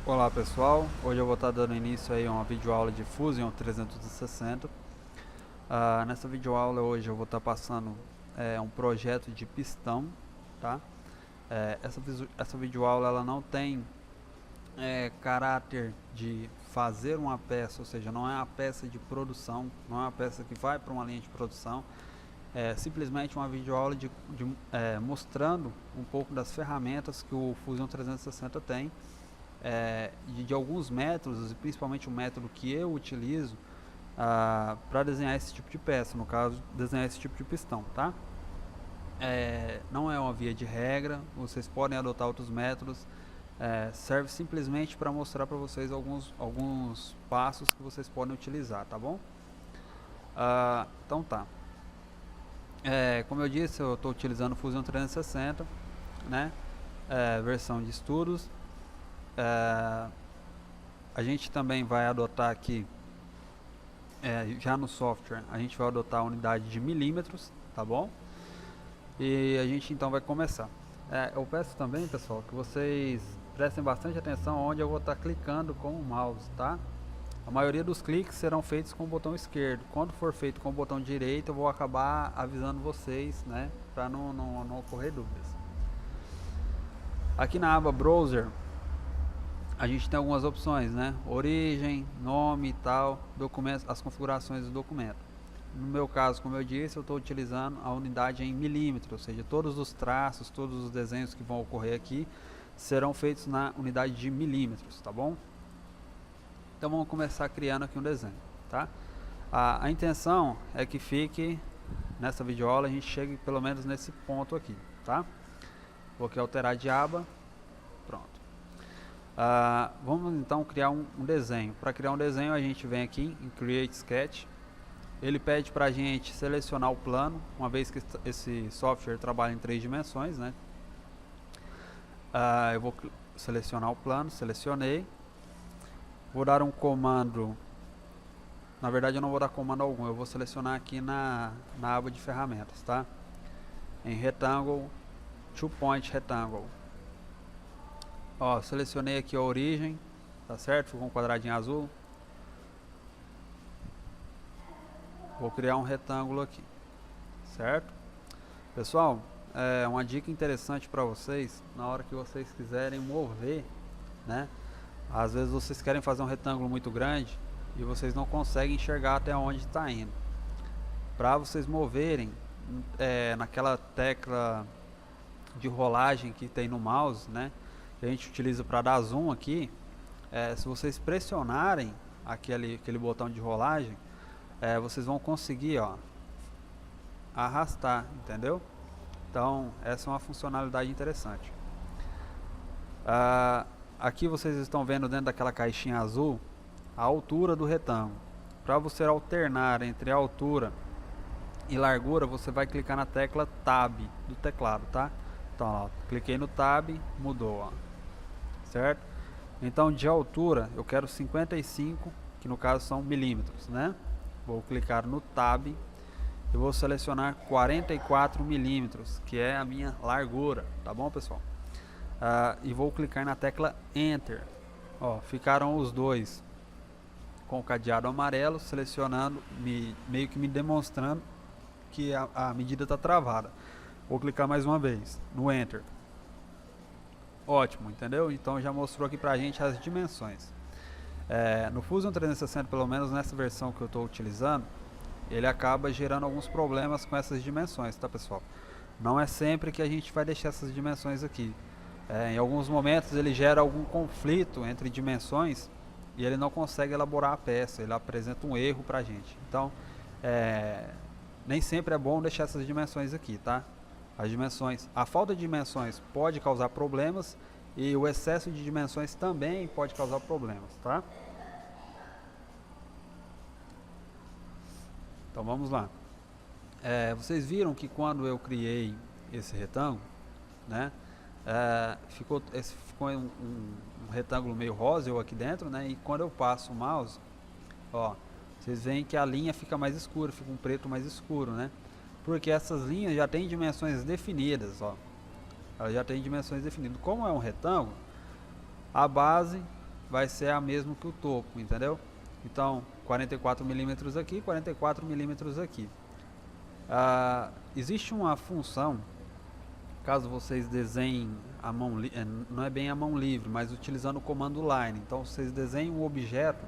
Olá pessoal, hoje eu vou estar dando início aí a uma videoaula de Fusion 360. Nessa videoaula hoje eu vou estar passando um projeto de pistão, tá? Essa videoaula ela não tem caráter de fazer uma peça, ou seja, não é uma peça de produção, não é uma peça que vai para uma linha de produção. É simplesmente uma videoaula mostrando um pouco das ferramentas que o Fusion 360 tem, de alguns métodos, e principalmente o método que eu utilizo para desenhar esse tipo de peça, no caso, desenhar esse tipo de pistão, tá? Não é uma via de regra, vocês podem adotar outros métodos, serve simplesmente para mostrar para vocês alguns passos que vocês podem utilizar, tá bom? Então tá. Como eu disse, eu estou utilizando o Fusion 360, né? Versão de estudos. A gente também vai adotar aqui, já no software, a gente vai adotar a unidade de milímetros, tá bom? E a gente então vai começar. Eu peço também, pessoal, que vocês prestem bastante atenção onde eu vou estar clicando com o mouse, tá? A maioria dos cliques serão feitos com o botão esquerdo. Quando for feito com o botão direito, eu vou acabar avisando vocês, né? Para não ocorrer dúvidas. Aqui na aba Browser, a gente tem algumas opções, né? Origem, nome e tal, documentos, as configurações do documento. No meu caso, como eu disse, eu estou utilizando a unidade em milímetros, ou seja, todos os traços, todos os desenhos que vão ocorrer aqui serão feitos na unidade de milímetros, tá bom? Então vamos começar criando aqui um desenho, tá? A intenção é que fique, nessa videoaula, a gente chegue pelo menos nesse ponto aqui, tá? Vou aqui alterar de aba, pronto. Vamos então criar um desenho. Para criar um desenho a gente vem aqui em Create Sketch. Ele pede para a gente selecionar o plano, uma vez que esse software trabalha em 3 dimensões, né? Eu vou selecionar o plano, selecionei. Vou dar um comando, na verdade eu não vou dar comando algum, eu vou selecionar aqui na aba de ferramentas, tá? Em Rectangle, Two Point Rectangle. Ó, selecionei aqui a origem, tá certo? Ficou um quadradinho azul. Vou criar um retângulo aqui, certo? Pessoal, uma dica interessante para vocês, na hora que vocês quiserem mover, né? Às vezes vocês querem fazer um retângulo muito grande e vocês não conseguem enxergar até onde está indo. Para vocês moverem, naquela tecla de rolagem que tem no mouse, né? Que a gente utiliza para dar zoom aqui, se vocês pressionarem aquele botão de rolagem, vocês vão conseguir, ó, arrastar, entendeu? Então essa é uma funcionalidade interessante. Aqui vocês estão vendo dentro daquela caixinha azul a altura do retângulo. Para você alternar entre a altura e largura, você vai clicar na tecla Tab do teclado, tá? Então, ó, cliquei no Tab, mudou, ó, certo? Então, de altura, eu quero 55, que no caso são milímetros, né? Vou clicar no Tab e vou selecionar 44 milímetros, que é a minha largura, tá bom, pessoal? E vou clicar na tecla Enter. Ó, ficaram os dois com o cadeado amarelo, selecionando, meio que me demonstrando que a medida está travada. Vou clicar mais uma vez no Enter. Ótimo, entendeu? Então já mostrou aqui pra gente as dimensões. No Fusion 360, pelo menos nessa versão que eu estou utilizando, ele acaba gerando alguns problemas com essas dimensões, tá, pessoal? Não é sempre que a gente vai deixar essas dimensões aqui. Em alguns momentos ele gera algum conflito entre dimensões e ele não consegue elaborar a peça, ele apresenta um erro pra gente. Então, nem sempre é bom deixar essas dimensões aqui, tá? A falta de dimensões pode causar problemas e o excesso de dimensões também pode causar problemas, tá? Então vamos lá. Vocês viram que quando eu criei esse retângulo, né? Ficou um retângulo meio rosa aqui dentro, né? E quando eu passo o mouse, ó, vocês veem que a linha fica mais escura, fica um preto mais escuro, né? Porque essas linhas já têm dimensões definidas, ó. Ela já tem dimensões definidas. Como é um retângulo, a base vai ser a mesma que o topo, entendeu? Então 44 milímetros aqui, 44 milímetros aqui. Existe uma função, caso vocês desenhem a mão, não é bem a mão livre, mas utilizando o comando line. Então vocês desenham um objeto,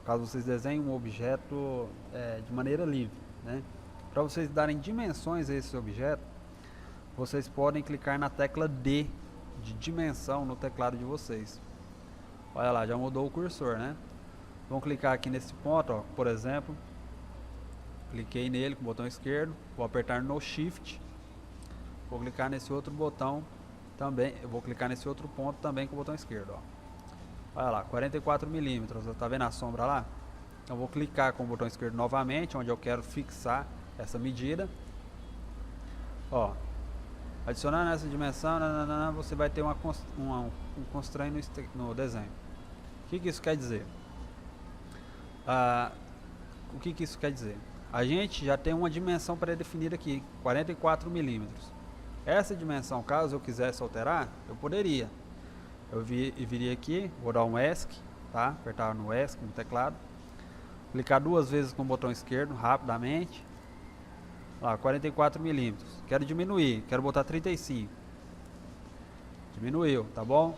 caso vocês desenhem um objeto de maneira livre, né? Para vocês darem dimensões a esse objeto, vocês podem clicar na tecla D de dimensão no teclado de vocês. Olha lá, já mudou o cursor, né? Vamos clicar aqui nesse ponto, ó, por exemplo. Cliquei nele com o botão esquerdo, vou apertar no Shift. Vou clicar nesse outro botão também, eu vou clicar nesse outro ponto também com o botão esquerdo, ó. Olha lá, 44 milímetros, tá vendo a sombra lá? Então vou clicar com o botão esquerdo novamente, onde eu quero fixar essa medida. Ó, adicionando essa dimensão, você vai ter um constraint no desenho. O que isso quer dizer? O que isso quer dizer? A gente já tem uma dimensão pré-definida aqui, 44 milímetros. Essa dimensão, caso eu quisesse alterar, eu poderia. Eu viria aqui, vou dar um ESC, tá? Apertar no ESC no teclado. Clicar duas vezes com o botão esquerdo, rapidamente. Lá, 44 milímetros. Quero diminuir, quero botar 35. Diminuiu, tá bom?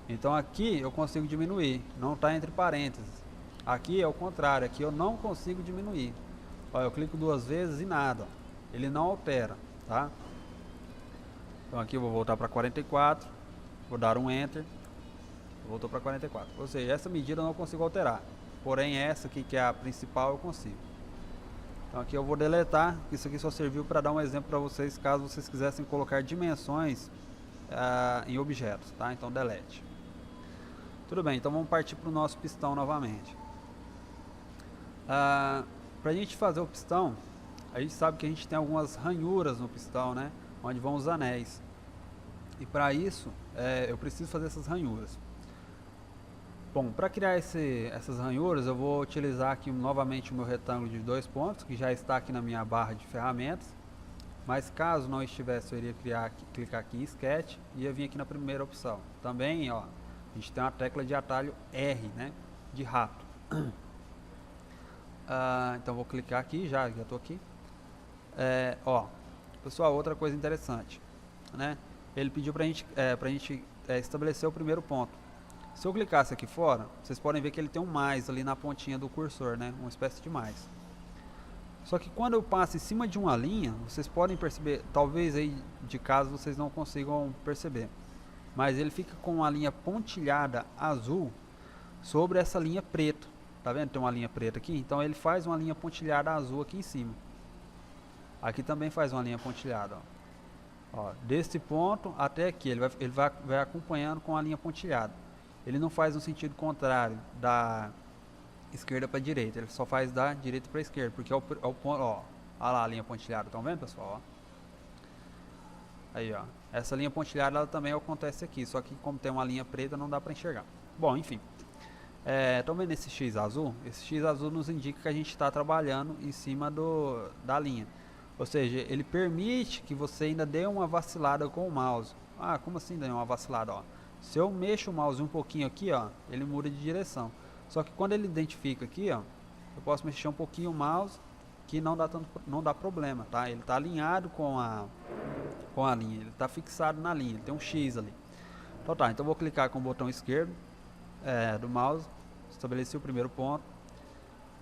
Então aqui eu consigo diminuir, não está entre parênteses. Aqui é o contrário, aqui eu não consigo diminuir. Ó, eu clico duas vezes e nada, ó. Ele não altera, tá? Então aqui eu vou voltar para 44, vou dar um Enter, voltou para 44. Ou seja, essa medida eu não consigo alterar, porém essa aqui que é a principal eu consigo. Então aqui eu vou deletar, isso aqui só serviu para dar um exemplo para vocês, caso vocês quisessem colocar dimensões em objetos, tá? Então delete. Tudo bem, então vamos partir para o nosso pistão novamente. Para a gente fazer o pistão, a gente sabe que a gente tem algumas ranhuras no pistão, né? Onde vão os anéis. E para isso, eu preciso fazer essas ranhuras. Bom, para criar essas ranhuras, eu vou utilizar aqui novamente o meu retângulo de 2 pontos, que já está aqui na minha barra de ferramentas. Mas caso não estivesse, eu iria clicar aqui em Sketch e ia vir aqui na primeira opção. Também, ó, a gente tem uma tecla de atalho R, né? De rato. Então vou clicar aqui, já estou aqui. Ó, pessoal, outra coisa interessante, né? Ele pediu pra gente estabelecer o primeiro ponto. Se eu clicasse aqui fora, vocês podem ver que ele tem um mais ali na pontinha do cursor, né? Uma espécie de mais. Só que quando eu passo em cima de uma linha, vocês podem perceber, talvez aí de caso vocês não consigam perceber, mas ele fica com uma linha pontilhada azul sobre essa linha preta. Tá vendo? Tem uma linha preta aqui, então ele faz uma linha pontilhada azul aqui em cima. Aqui também faz uma linha pontilhada, ó, desse ponto até aqui, ele vai acompanhando com a linha pontilhada. Ele não faz no sentido contrário, da esquerda para direita, ele só faz da direita para esquerda, porque é o ponto, ó, olha lá a linha pontilhada, estão vendo, pessoal? Ó. Aí, ó, essa linha pontilhada ela também acontece aqui, só que como tem uma linha preta não dá para enxergar. Bom, enfim, estão vendo esse X azul? Esse X azul nos indica que a gente está trabalhando em cima da linha. Ou seja, ele permite que você ainda dê uma vacilada com o mouse. Como assim dê uma vacilada? Ó? Se eu mexo o mouse um pouquinho aqui, ó, ele muda de direção. Só que quando ele identifica aqui, ó, eu posso mexer um pouquinho o mouse, que não dá problema, tá? Ele está alinhado com a linha, ele está fixado na linha, ele tem um X ali. Então tá, então eu vou clicar com o botão esquerdo do mouse, estabeleci o primeiro ponto.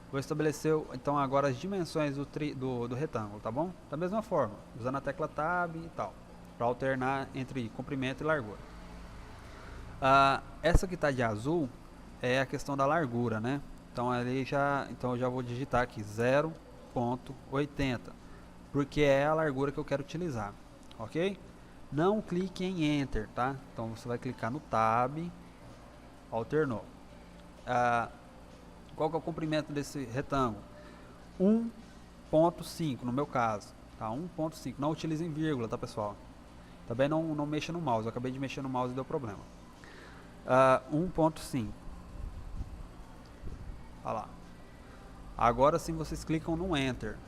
Vou estabelecer então agora as dimensões do retângulo, tá bom? Da mesma forma, usando a tecla Tab e tal, para alternar entre comprimento e largura. Essa que está de azul é a questão da largura, né? Então eu já vou digitar aqui 0,80, porque é a largura que eu quero utilizar, ok? Não clique em Enter, tá? Então você vai clicar no Tab, alternou. Qual que é o comprimento desse retângulo? 1,5 no meu caso, tá? 1,5, não utilizem vírgula, tá, pessoal? Também não mexa no mouse, eu acabei de mexer no mouse e deu problema. 1,5. Olha lá. Agora sim vocês clicam no Enter.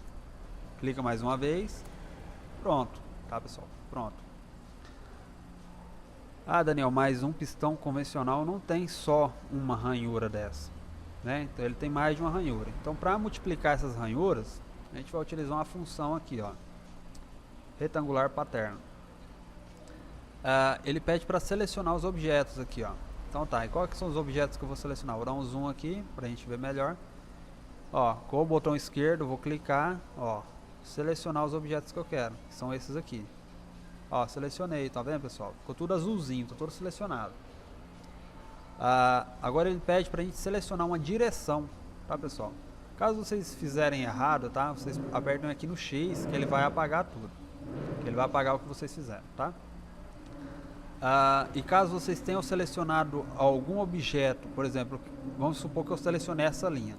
Clica mais uma vez. Pronto, tá, pessoal? Pronto. Ah, Daniel, mas um pistão convencional não tem só uma ranhura dessa, né? Então ele tem mais de uma ranhura. Então para multiplicar essas ranhuras, a gente vai utilizar uma função aqui, ó, retangular paterno. Ele pede para selecionar os objetos aqui, ó. Então tá, e quais são os objetos que eu vou selecionar? Vou dar um zoom aqui para a gente ver melhor. Ó, com o botão esquerdo vou clicar, ó, selecionar os objetos que eu quero, que são esses aqui. Ó, selecionei, tá vendo, pessoal? Ficou tudo azulzinho, tá tudo selecionado. Agora ele pede pra gente selecionar uma direção, tá, pessoal? Caso vocês fizerem errado, tá? Vocês apertam aqui no X que ele vai apagar tudo. Que ele vai apagar o que vocês fizeram, tá? E caso vocês tenham selecionado algum objeto, por exemplo, vamos supor que eu selecionei essa linha,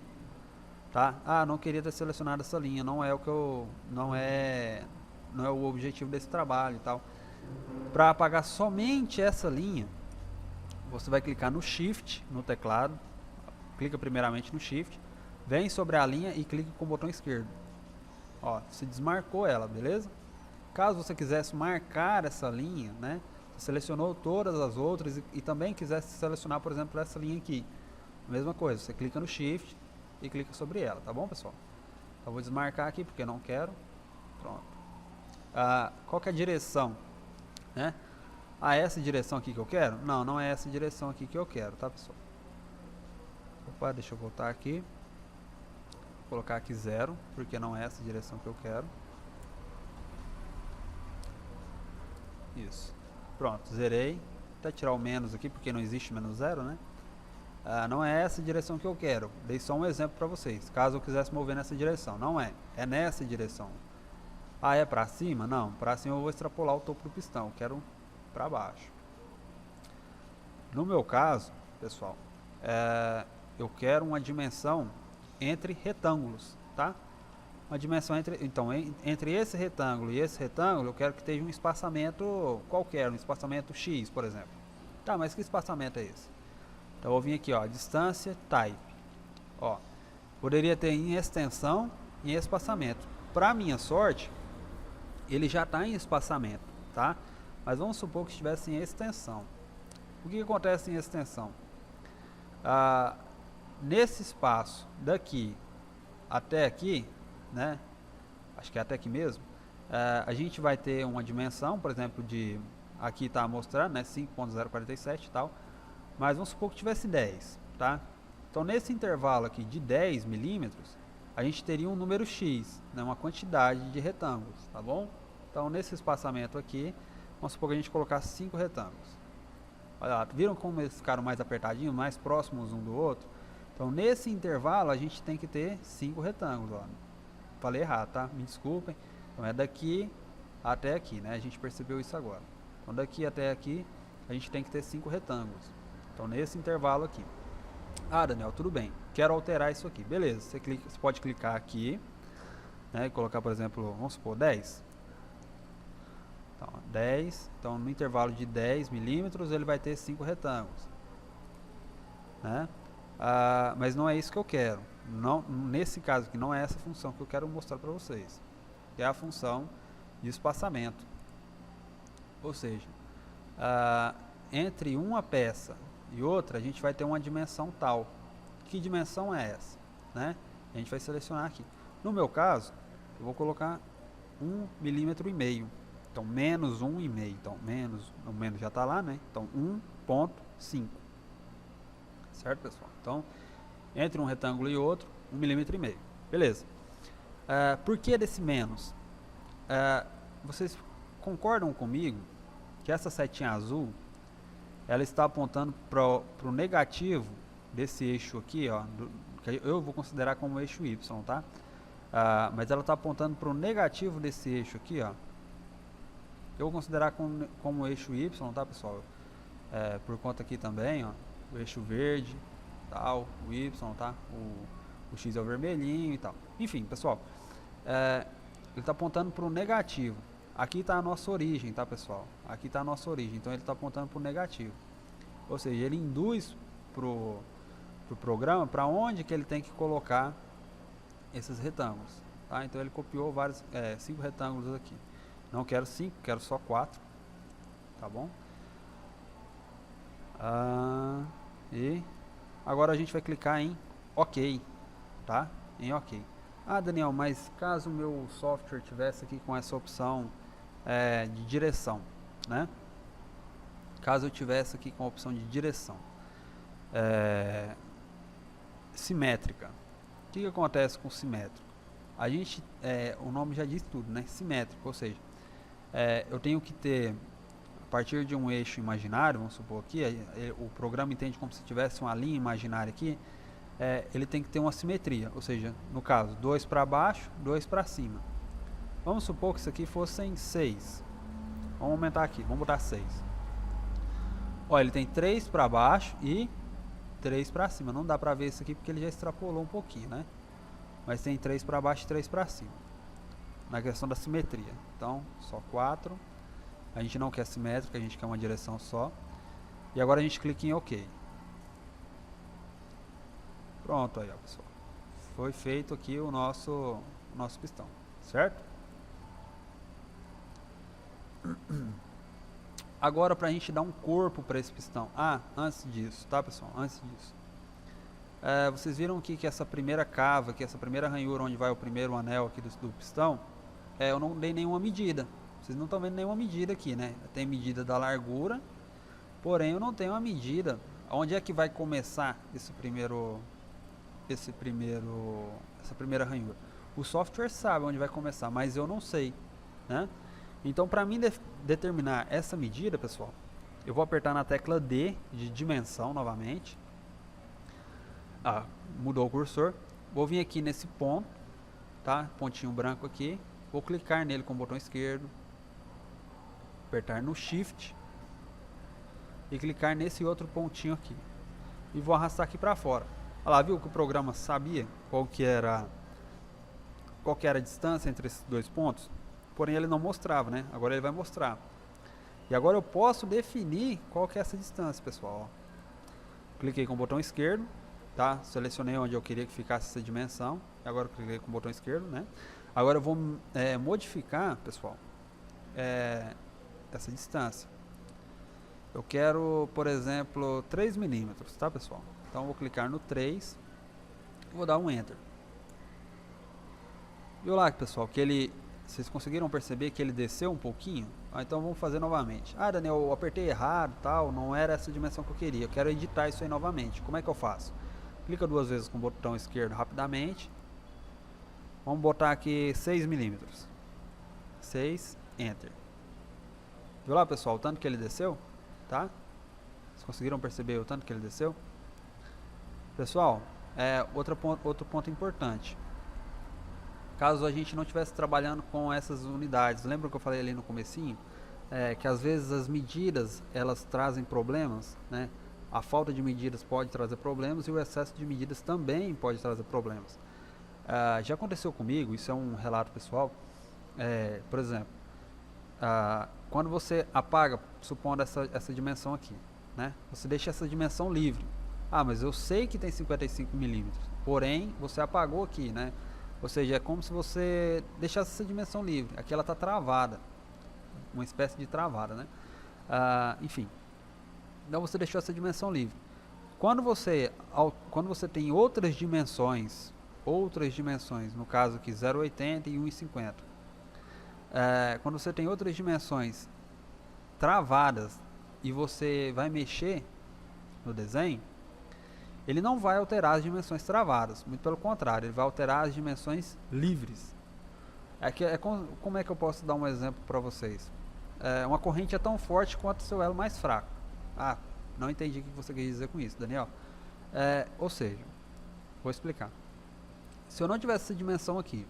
tá? Não queria ter selecionado essa linha, não é o que eu, não é o objetivo desse trabalho e tal. Para apagar somente essa linha, você vai clicar no Shift no teclado, clica primeiramente no Shift, vem sobre a linha e clica com o botão esquerdo. Ó, se desmarcou ela, beleza? Caso você quisesse marcar essa linha, né? Você selecionou todas as outras e também quisesse selecionar, por exemplo, essa linha aqui. Mesma coisa, você clica no Shift e clica sobre ela, tá bom, pessoal? Então vou desmarcar aqui porque não quero. Pronto. Qual que é a direção, né? Essa direção aqui que eu quero? Não, não é essa direção aqui que eu quero, tá, pessoal? Opa, deixa eu voltar aqui. Vou colocar aqui 0, porque não é essa direção que eu quero. Isso. Pronto, zerei. Até tirar o menos aqui, porque não existe menos 0, né? Não é essa direção que eu quero. Dei só um exemplo para vocês. Caso eu quisesse mover nessa direção. Não é. É nessa direção. É para cima? Não. Para cima eu vou extrapolar o topo do pistão. Eu quero para baixo. No meu caso, pessoal, eu quero uma dimensão entre retângulos, tá? Uma dimensão entre esse retângulo e esse retângulo, eu quero que tenha um espaçamento qualquer, um espaçamento X, por exemplo. Tá, mas que espaçamento é esse? Então eu vou vir aqui, ó, distância, type. Ó, poderia ter em extensão e em espaçamento. Para minha sorte, ele já está em espaçamento, tá? Mas vamos supor que estivesse em extensão. O que acontece em extensão? Nesse espaço daqui até aqui, né? Acho que é até aqui mesmo. A gente vai ter uma dimensão, por exemplo, de aqui está mostrando, né? 5.047 e tal. Mas vamos supor que tivesse 10, tá? Então nesse intervalo aqui de 10 milímetros, a gente teria um número X, né? Uma quantidade de retângulos, tá bom? Então nesse espaçamento aqui, vamos supor que a gente colocasse 5 retângulos. Olha lá, viram como eles ficaram mais apertadinhos, mais próximos um do outro? Então nesse intervalo a gente tem que ter 5 retângulos, ó. Falei errado, tá? Me desculpem. Então é daqui até aqui, né? A gente percebeu isso agora. Então daqui até aqui a gente tem que ter 5 retângulos. Então nesse intervalo aqui. Daniel, tudo bem. Quero alterar isso aqui. Beleza, você pode clicar aqui, né, e colocar, por exemplo, vamos supor 10. Então, 10. Então no intervalo de 10 milímetros ele vai ter 5 retângulos, né? Mas não é isso que eu quero. Não, nesse caso aqui não é essa função que eu quero mostrar para vocês. É a função de espaçamento. Ou seja, entre uma peça e outra a gente vai ter uma dimensão tal. Que dimensão é essa, né? A gente vai selecionar aqui. No meu caso, eu vou colocar 1,5 milímetro. Então menos 1,5. Então o menos já está lá, né? Então 1,5. Certo, pessoal? Então entre um retângulo e outro, 1,5 milímetro. Beleza. Por que desse menos? Vocês concordam comigo que essa setinha azul ela está apontando para o negativo desse eixo aqui, ó, que eu vou considerar como eixo Y, tá? Mas ela está apontando para o negativo desse eixo aqui, ó. Eu vou considerar como eixo Y, tá, pessoal? Por conta aqui também, ó, o eixo verde, tal, o Y, tá? O X é o vermelhinho e tal. Enfim, pessoal, ele está apontando para o negativo. Aqui está a nossa origem, tá, pessoal? Aqui está a nossa origem, então ele está apontando para o negativo. Ou seja, ele induz pro programa para onde que ele tem que colocar esses retângulos, tá? Então ele copiou 5 retângulos aqui. Não quero 5, quero só 4, tá bom? E agora a gente vai clicar em OK, tá? Em OK. Daniel, mas caso o meu software tivesse aqui com essa opção de direção, né? Caso eu tivesse aqui com a opção de direção simétrica, o que acontece com simétrico? A gente, o nome já diz tudo, né? Simétrico, ou seja, eu tenho que ter, a partir de um eixo imaginário, vamos supor aqui, o programa entende como se tivesse uma linha imaginária aqui, ele tem que ter uma simetria, ou seja, no caso, 2 para baixo, 2 para cima. Vamos supor que isso aqui fossem 6. Vamos aumentar aqui, vamos botar 6. Olha, ele tem 3 para baixo e 3 para cima. Não dá para ver isso aqui porque ele já extrapolou um pouquinho, né? Mas tem 3 para baixo e 3 para cima. Na questão da simetria. Então, só 4. A gente não quer simétrica, a gente quer uma direção só. E agora a gente clica em OK. Pronto aí, ó, pessoal. Foi feito aqui o nosso pistão, certo? Agora, para a gente dar um corpo para esse pistão. Antes disso, tá, pessoal? Antes disso. Vocês viram aqui que essa primeira cava, que essa primeira ranhura onde vai o primeiro anel aqui do pistão, eu não dei nenhuma medida. Vocês não estão vendo nenhuma medida aqui, né? Tem medida da largura, porém eu não tenho uma medida. Onde é que vai começar essa primeira ranhura? O software sabe onde vai começar, mas eu não sei, né? Então, para mim determinar essa medida, pessoal, eu vou apertar na tecla D de dimensão novamente. Mudou o cursor. Vou vir aqui nesse ponto, tá? Pontinho branco aqui. Vou clicar nele com o botão esquerdo. Apertar no Shift. E clicar nesse outro pontinho aqui. E vou arrastar aqui para fora. Olha lá, viu que o programa sabia qual que era a distância entre esses dois pontos? Porém ele não mostrava, né? Agora ele vai mostrar. E agora eu posso definir qual que é essa distância, pessoal. Cliquei com o botão esquerdo, tá? Selecionei onde eu queria que ficasse essa dimensão. E agora eu cliquei com o botão esquerdo, né? Agora eu vou modificar, pessoal, essa distância. Eu quero, por exemplo, 3 milímetros, tá, pessoal? Então eu vou clicar no 3 e vou dar um Enter. Viu lá, pessoal, que vocês conseguiram perceber que ele desceu um pouquinho? Então vamos fazer novamente. Daniel, eu apertei errado, tal, não era essa dimensão que eu queria. Eu quero editar isso aí novamente. Como é que eu faço? Clica 2 vezes com o botão esquerdo rapidamente. Vamos botar aqui 6 milímetros. 6, Enter. Viu lá, pessoal, o tanto que ele desceu? Tá? Vocês conseguiram perceber o tanto que ele desceu? Pessoal, outro ponto importante. Caso a gente não estivesse trabalhando com essas unidades, lembra que eu falei ali no comecinho? Que às vezes as medidas, elas trazem problemas, né? A falta de medidas pode trazer problemas e o excesso de medidas também pode trazer problemas. Já aconteceu comigo, isso é um relato pessoal. Por exemplo, quando você apaga, supondo essa dimensão aqui, né? Você deixa essa dimensão livre. Mas eu sei que tem 55 milímetros, porém você apagou aqui, né? Ou seja, é como se você deixasse essa dimensão livre. Aqui ela está travada, uma espécie de travada, né? Enfim, então você deixou essa dimensão livre. Quando você tem outras dimensões, no caso aqui 0,80 e 1,50, quando você tem outras dimensões travadas e você vai mexer no desenho, ele não vai alterar as dimensões travadas, muito pelo contrário, ele vai alterar as dimensões livres. Como é que eu posso dar um exemplo para vocês? Uma corrente é tão forte quanto o seu elo mais fraco. Não entendi o que você quer dizer com isso, Daniel. Ou seja, vou explicar. Se eu não tivesse essa dimensão aqui,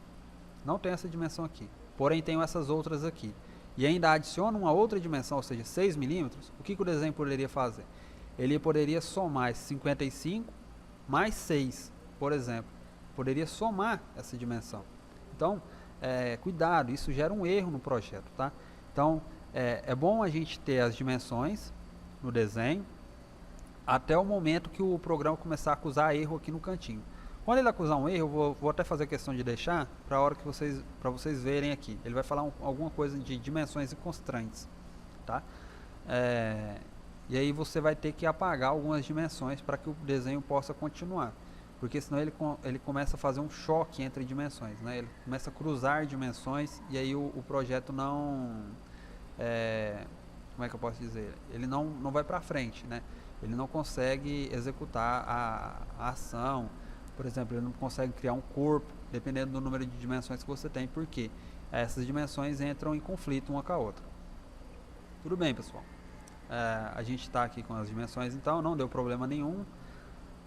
não tenho essa dimensão aqui, porém tenho essas outras aqui, e ainda adiciono uma outra dimensão, ou seja, 6 milímetros, o que o desenho poderia fazer? Ele poderia somar 55 mais 6, por exemplo. Poderia somar essa dimensão. Então, cuidado, isso gera um erro no projeto, tá? Então, é bom a gente ter as dimensões no desenho, até o momento que o programa começar a acusar erro aqui no cantinho. Quando ele acusar um erro, eu vou até fazer questão de deixar para a hora que para vocês verem aqui. Ele vai falar alguma coisa de dimensões e constraints, tá? E aí você vai ter que apagar algumas dimensões para que o desenho possa continuar. Porque senão ele começa a fazer um choque entre dimensões, né? Ele começa a cruzar dimensões e aí o projeto não... como é que eu posso dizer? Ele não vai para frente, né? Ele não consegue executar a ação. Por exemplo, ele não consegue criar um corpo, dependendo do número de dimensões que você tem, porque essas dimensões entram em conflito uma com a outra. Tudo bem, pessoal. A gente está aqui com as dimensões, então não deu problema nenhum,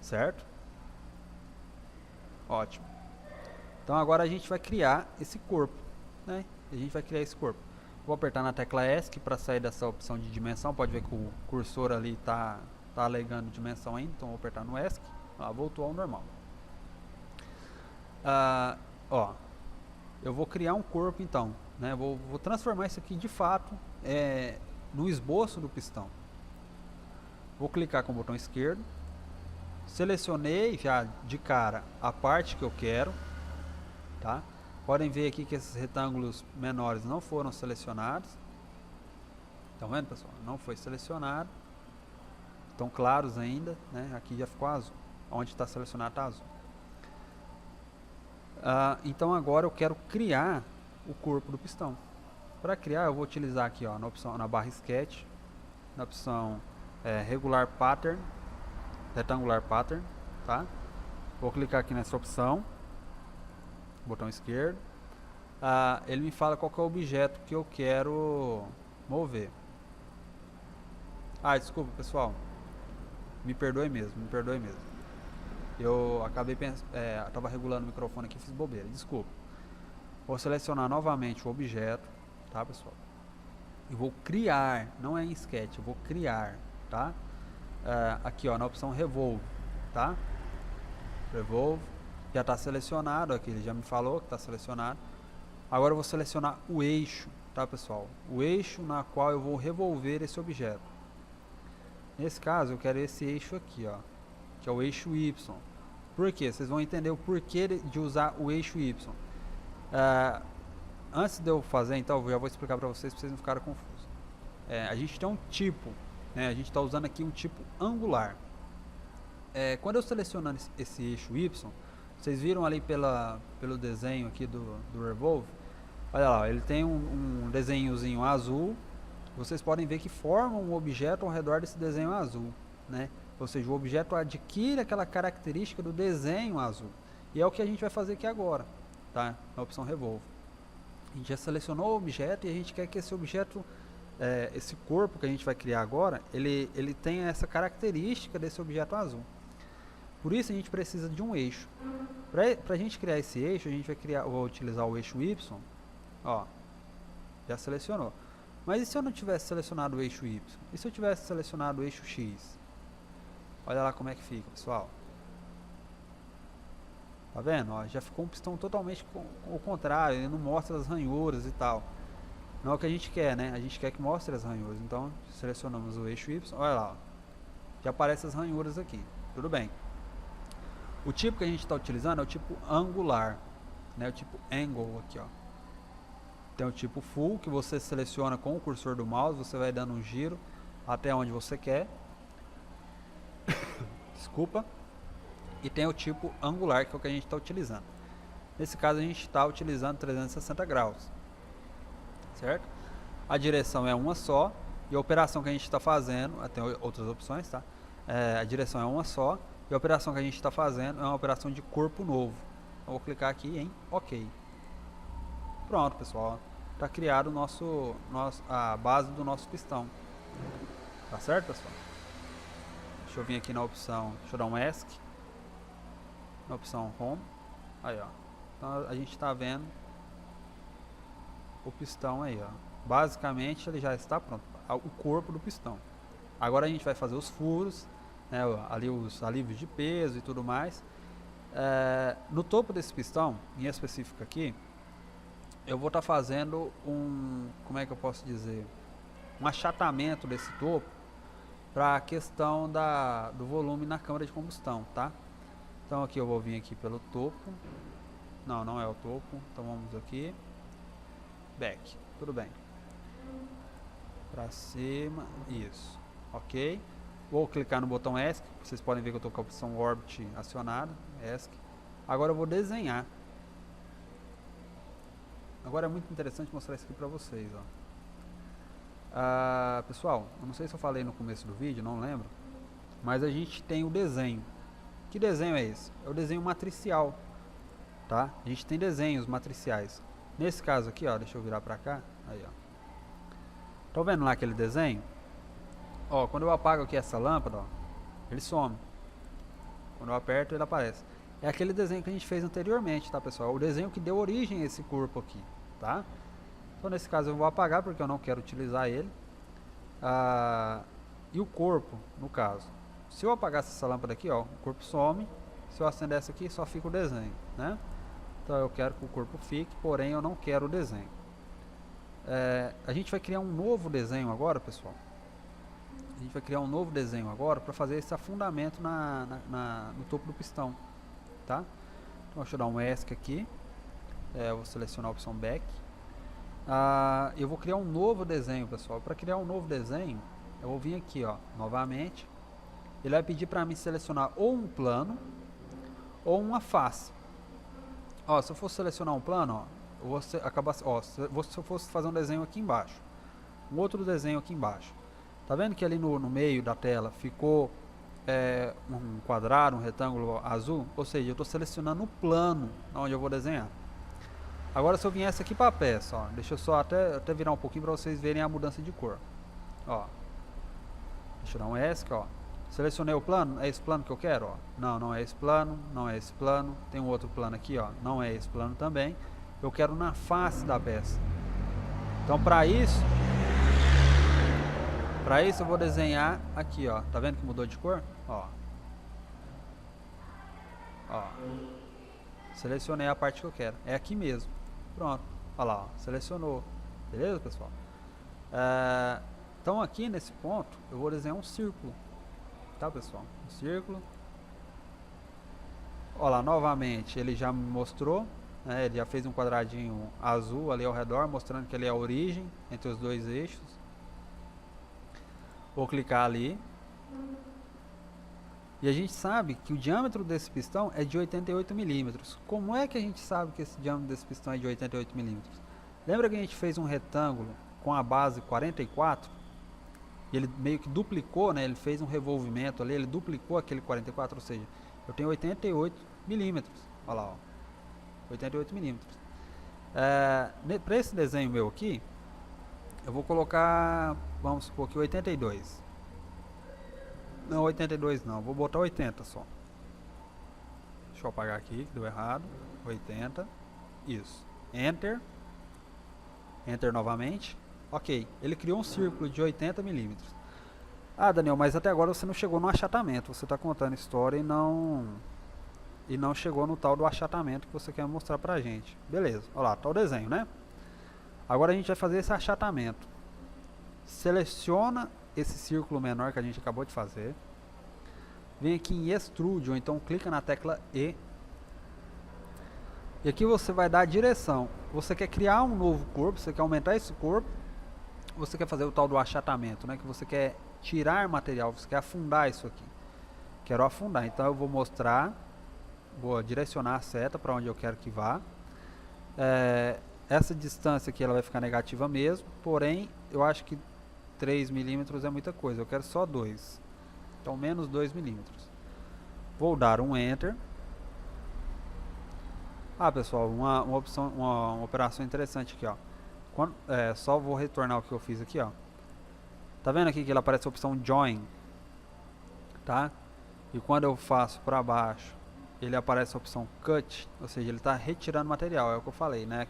certo? Ótimo. Então agora a gente vai criar esse corpo, né? A gente vai criar esse corpo. Vou apertar na tecla ESC para sair dessa opção de dimensão. Pode ver que o cursor ali está alegando dimensão ainda, então vou apertar no ESC. Voltou ao normal. Eu vou criar um corpo então, né? Vou transformar isso aqui de fato no esboço do pistão. Vou clicar com o botão esquerdo, selecionei já de cara a parte que eu quero, tá? Podem ver aqui que esses retângulos menores não foram selecionados. Estão vendo, pessoal? Não foi selecionado. Estão claros ainda, né? Aqui já ficou azul. Onde está selecionado está azul. Então agora eu quero criar o corpo do pistão. Para criar eu vou utilizar aqui, ó, na barra Sketch, na opção Regular Pattern, Rectangular Pattern, tá? Vou clicar aqui nessa opção, botão esquerdo. Ele me fala qual que é o objeto que eu quero mover. Desculpa, pessoal. Me perdoe mesmo. Eu acabei estava regulando o microfone aqui e fiz bobeira, desculpa. Vou selecionar novamente o objeto, tá, pessoal? E vou criar, não é em Sketch, eu vou criar, tá? Aqui, ó, na opção Revolve, tá? Revolve, já está selecionado aqui, ele já me falou que está selecionado. Agora eu vou selecionar o eixo, tá, pessoal? O eixo na qual eu vou revolver esse objeto. Nesse caso, eu quero esse eixo aqui, ó, que é o eixo Y. Por quê? Vocês vão entender o porquê de usar o eixo Y. Antes de eu fazer, então, eu já vou explicar para vocês não ficarem confusos. A gente tem um tipo, né, a gente está usando aqui um tipo angular. Quando eu selecionando esse eixo Y, vocês viram ali pelo desenho aqui do Revolve, olha lá, ele tem um desenhozinho azul. Vocês podem ver que forma um objeto ao redor desse desenho azul, né? Ou seja, o objeto adquire aquela característica do desenho azul. E é o que a gente vai fazer aqui agora, tá? Na opção Revolve. A gente já selecionou o objeto e a gente quer que esse objeto, esse corpo que a gente vai criar agora, ele tenha essa característica desse objeto azul. Por isso a gente precisa de um eixo. Para a gente criar esse eixo, a gente vai utilizar o eixo Y. Ó, já selecionou. Mas e se eu não tivesse selecionado o eixo Y? E se eu tivesse selecionado o eixo X? Olha lá como é que fica, pessoal. Tá vendo? Ó, já ficou um pistão totalmente ao contrário, ele não mostra as ranhuras e tal. Não é o que a gente quer, né? A gente quer que mostre as ranhuras. Então, selecionamos o eixo Y. Olha lá, ó. Já aparecem as ranhuras aqui. Tudo bem. O tipo que a gente está utilizando é o tipo angular, né? O tipo angle aqui, ó. Tem o tipo full, que você seleciona com o cursor do mouse, você vai dando um giro até onde você quer. Desculpa. E tem o tipo angular, que é o que a gente está utilizando. Nesse caso a gente está utilizando 360 graus, certo? A direção é uma só, e a operação que a gente está fazendo, tem outras opções, tá? A direção é uma só, e a operação que a gente está fazendo é uma operação de corpo novo. Então, vou clicar aqui em OK. Pronto, pessoal, está criado a base do nosso pistão. Tá certo, pessoal? Deixa eu vir aqui na opção, deixa eu dar um ESC, na opção Home. Aí, ó. Então a gente está vendo o pistão aí, ó. Basicamente ele já está pronto, o corpo do pistão. Agora a gente vai fazer os furos, né, ali os alívios de peso e tudo mais. No topo desse pistão, em específico aqui, eu vou estar fazendo como é que eu posso dizer, um achatamento desse topo para a questão do volume na câmara de combustão, tá? Então aqui eu vou vir aqui pelo topo. Não é o topo. Então vamos aqui. Back. Tudo bem. Para cima. Isso. ok. Vou clicar no botão ESC, vocês podem ver que eu estou com a opção Orbit acionada, ESC. Agora eu vou desenhar. Agora é muito interessante mostrar isso aqui para vocês, ó. Pessoal, eu não sei se eu falei no começo do vídeo, não lembro, mas a gente tem o desenho. Que desenho é esse? É o desenho matricial, tá? A gente tem desenhos matriciais. Nesse caso aqui, ó, deixa eu virar pra cá, aí, ó. Estão vendo lá aquele desenho? Ó, quando eu apago aqui essa lâmpada, ó, ele some. Quando eu aperto, ele aparece. É aquele desenho que a gente fez anteriormente, tá, pessoal? É o desenho que deu origem a esse corpo aqui, tá? Então, nesse caso, eu vou apagar porque eu não quero utilizar ele. E o corpo, no caso, se eu apagasse essa lâmpada aqui, ó, o corpo some. Se eu acender essa aqui, só fica o desenho, né? Então eu quero que o corpo fique, porém eu não quero o desenho. A gente vai criar um novo desenho agora, pessoal. A gente vai criar um novo desenho agora para fazer esse afundamento no topo do pistão, tá? Então deixa eu dar um ESC aqui. Eu vou selecionar a opção Back. Eu vou criar um novo desenho, pessoal. Para criar um novo desenho, eu vou vir aqui, ó, novamente. Ele vai pedir para mim selecionar ou um plano ou uma face. Ó, se eu fosse selecionar um plano, ó, se eu fosse fazer um desenho aqui embaixo, um outro desenho aqui embaixo, tá vendo que ali no meio da tela ficou um quadrado, um retângulo azul? Ou seja, eu estou selecionando o plano onde eu vou desenhar. Agora, se eu viesse aqui para a peça, ó, deixa eu só até virar um pouquinho para vocês verem a mudança de cor. Ó, deixa eu dar um ESC, ó. Selecionei o plano, é esse plano que eu quero, ó. Não, não é esse plano, não é esse plano. Tem um outro plano aqui, ó. Não é esse plano também. Eu quero na face da peça. Então, para isso eu vou desenhar aqui, ó. Tá vendo que mudou de cor? Ó. Ó. Selecionei a parte que eu quero. É aqui mesmo. Pronto. Olha lá, ó. Selecionou. Beleza, pessoal? Então, aqui nesse ponto, eu vou desenhar um círculo. Tá, pessoal? Um círculo. Olha lá, novamente, ele já me mostrou, né? Ele já fez um quadradinho azul ali ao redor, mostrando que ele é a origem entre os dois eixos. Vou clicar ali. E a gente sabe que o diâmetro desse pistão é de 88 milímetros. Como é que a gente sabe que esse diâmetro desse pistão é de 88 milímetros? Lembra que a gente fez um retângulo com a base 44? E ele meio que duplicou, né? Ele fez um revolvimento ali, ele duplicou aquele 44, ou seja, eu tenho 88 milímetros. Olha lá, ó, 88 milímetros. Para esse desenho meu aqui, eu vou colocar, vamos supor que 82. Não, 82 não, vou botar 80 só. Deixa eu apagar aqui, que deu errado. 80, isso. Enter. Enter novamente. Ok, ele criou um círculo de 80 milímetros. Ah, Daniel, mas até agora você não chegou no achatamento. Você está contando história e não chegou no tal do achatamento que você quer mostrar pra gente. Beleza, olha lá, tá o desenho, né? Agora a gente vai fazer esse achatamento. Seleciona esse círculo menor que a gente acabou de fazer. Vem aqui em Extrude, ou então clica na tecla E. E aqui você vai dar a direção. Você quer criar um novo corpo, você quer aumentar esse corpo, você quer fazer o tal do achatamento, né? Que você quer tirar material, você quer afundar isso aqui. Quero afundar, então eu vou mostrar, vou direcionar a seta para onde eu quero que vá. Essa distância aqui ela vai ficar negativa mesmo, porém eu acho que 3 milímetros é muita coisa, eu quero só 2. Então menos 2 milímetros. Vou dar um Enter. Pessoal, uma operação interessante aqui, ó. Só vou retornar o que eu fiz aqui, ó. Tá vendo aqui que ele aparece a opção Join, tá? E quando eu faço para baixo, ele aparece a opção Cut, ou seja, ele está retirando material, é o que eu falei, né?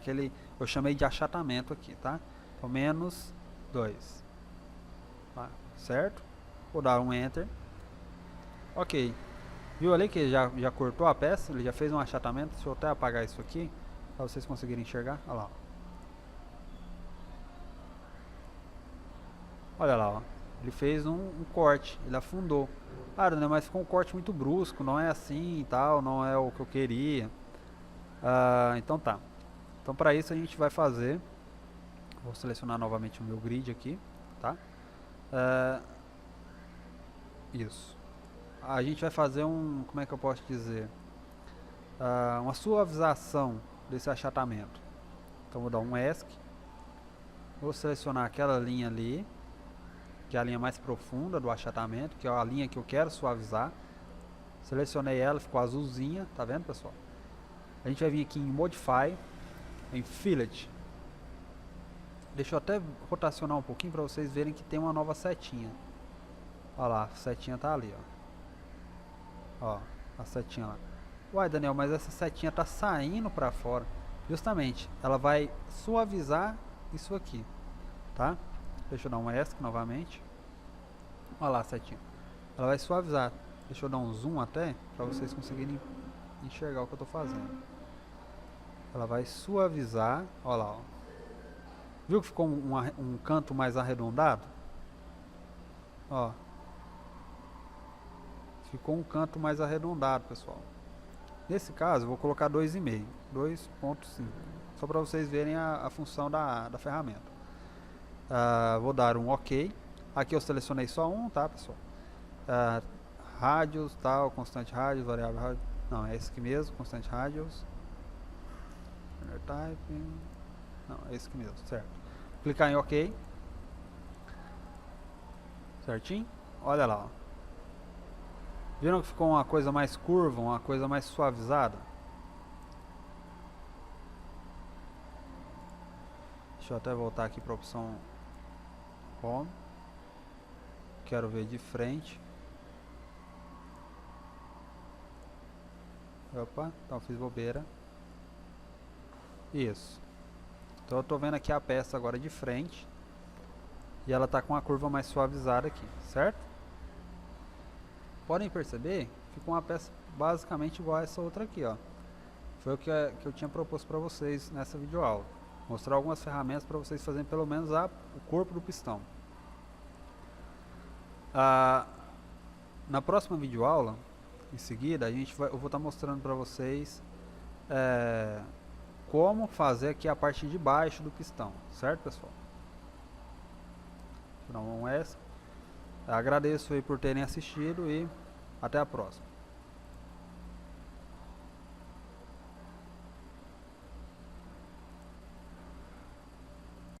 Eu chamei de achatamento aqui, tá? Então menos 2, tá? Certo? Vou dar um Enter. Ok. Viu ali que já cortou a peça? Ele já fez um achatamento. Deixa eu até apagar isso aqui para vocês conseguirem enxergar. Olha lá, ó. Olha lá, ó. Ele fez um corte, ele afundou. Claro, né, mas ficou um corte muito brusco, não é assim e tal, não é o que eu queria. Então tá. Então para isso a gente vai fazer, vou selecionar novamente o meu grid aqui, tá? Isso. A gente vai fazer um, como é que eu posso dizer? Uma suavização desse achatamento. Então vou dar um ESC. Vou selecionar aquela linha ali, que é a linha mais profunda do achatamento, que é a linha que eu quero suavizar. Selecionei ela, ficou azulzinha, tá vendo, pessoal? A gente vai vir aqui em Modify, em Fillet. Deixa eu até rotacionar um pouquinho para vocês verem que tem uma nova setinha. Olha lá, a setinha tá ali, ó. Ó, a setinha lá. Uai, Daniel, mas essa setinha tá saindo para fora. Justamente, ela vai suavizar isso aqui, tá? Deixa eu dar um ESC novamente. Olha lá a setinha. Ela vai suavizar. Deixa eu dar um zoom até, para vocês conseguirem enxergar o que eu tô fazendo. Ela vai suavizar, olha lá, ó. Viu que ficou um canto mais arredondado? Ó. Ficou um canto mais arredondado, pessoal. Nesse caso, eu vou colocar 2,5, 2,5, só para vocês verem a função da ferramenta. Vou dar um OK. Aqui eu selecionei só um, tá, pessoal? Rádios, tal, constante rádios, variável rádio. Não, é esse aqui mesmo, constante rádios. Type. Não, é esse aqui mesmo, certo. Clicar em OK. Certinho? Olha lá, ó. Viram que ficou uma coisa mais curva, uma coisa mais suavizada? Deixa eu até voltar aqui para a opção Home. Quero ver de frente. Opa, então fiz bobeira. Isso. Então eu estou vendo aqui a peça agora de frente. E ela está com a curva mais suavizada aqui, certo? Podem perceber, ficou uma peça basicamente igual a essa outra aqui, ó. Foi o que eu tinha proposto para vocês nessa videoaula. Mostrar algumas ferramentas para vocês fazerem pelo menos o corpo do pistão. Na próxima videoaula, em seguida, eu vou estar mostrando para vocês como fazer aqui a parte de baixo do pistão, certo, pessoal? Então, agradeço aí por terem assistido e até a próxima.